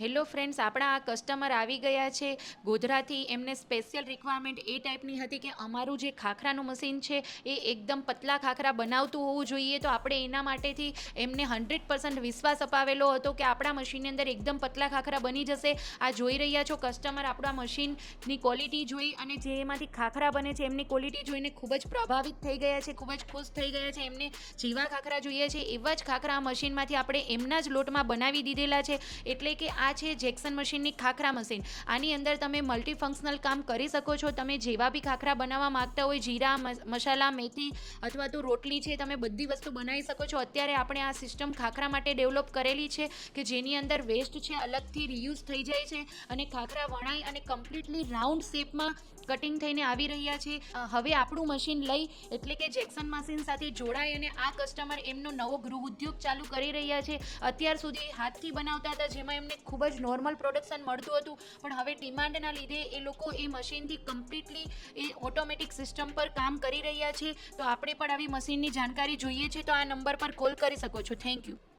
Hello friends, આપણા આ customer આવી ગયા છે ગોધરાથી. એમને સ્પેશિયલ રિક્વાયરમેન્ટ એ ટાઈપની હતી કે અમારું જે ખાખરાનું મશીન છે એ એકદમ પતલા ખાખરા બનાવતું હોવું જોઈએ. તો આપણે એના માટેથી એમને 100% વિશ્વાસ અપાવેલો હતો કે આપણા મશીનની અંદર એકદમ પતલા ખાખરા બની જશે. આ જોઈ રહ્યા છો કસ્ટમર આપણા મશીનની ક્વોલિટી જોઈ અને જે એમાંથી ખાખરા બને છે એમની ક્વોલિટી જોઈને ખૂબ જ પ્રભાવિત થઈ ગયા છે, ખૂબ જ ખુશ થઈ ગયા છે. એમને જેવા ખાખરા જોઈએ છે એવા જ ખાખરા આ મશીનમાંથી આપણે એમના જ લોટમાં બનાવી દીધેલા છે. એટલે કે આ છે જેક્સન મશીનની ખાખરા મશીન. આની અંદર તમે મલ્ટીફંક્શનલ કામ કરી શકો છો. તમે જેવા બી ખાખરા બનાવવા માંગતા હોય, જીરા મસાલા, મેથી અથવા તો રોટલી છે, તમે બધી વસ્તુ બનાવી શકો છો. અત્યારે આપણે આ સિસ્ટમ ખાખરા માટે ડેવલપ કરેલી છે કે જેની અંદર વેસ્ટ છે અલગથી રિયુઝ થઈ જાય છે અને ખાખરા વણાઈ અને કમ્પ્લીટલી રાઉન્ડ શેપમાં કટિંગ થઈને આવી રહ્યા છે. હવે આપણું મશીન લઈ એટલે કે જેક્સન મશીન સાથે જોડાય અને આ કસ્ટમર એમનો નવો ગૃહ ઉદ્યોગ ચાલુ કરી રહ્યા છે. અત્યાર સુધી હાથથી બનાવતા હતા જેમાં એમને ખૂબ જ નોર્મલ પ્રોડક્શન મળતું હતું, પણ હવે ડિમાન્ડના લીધે એ લોકો એ મશીનથી કમ્પ્લીટલી એ ઓટોમેટિક સિસ્ટમ પર કામ કરી રહ્યા છે. તો આપણે પણ આવી મશીનની જાણકારી જોઈએ છે તો આ નંબર પર કોલ કરી શકો છો. Thank you.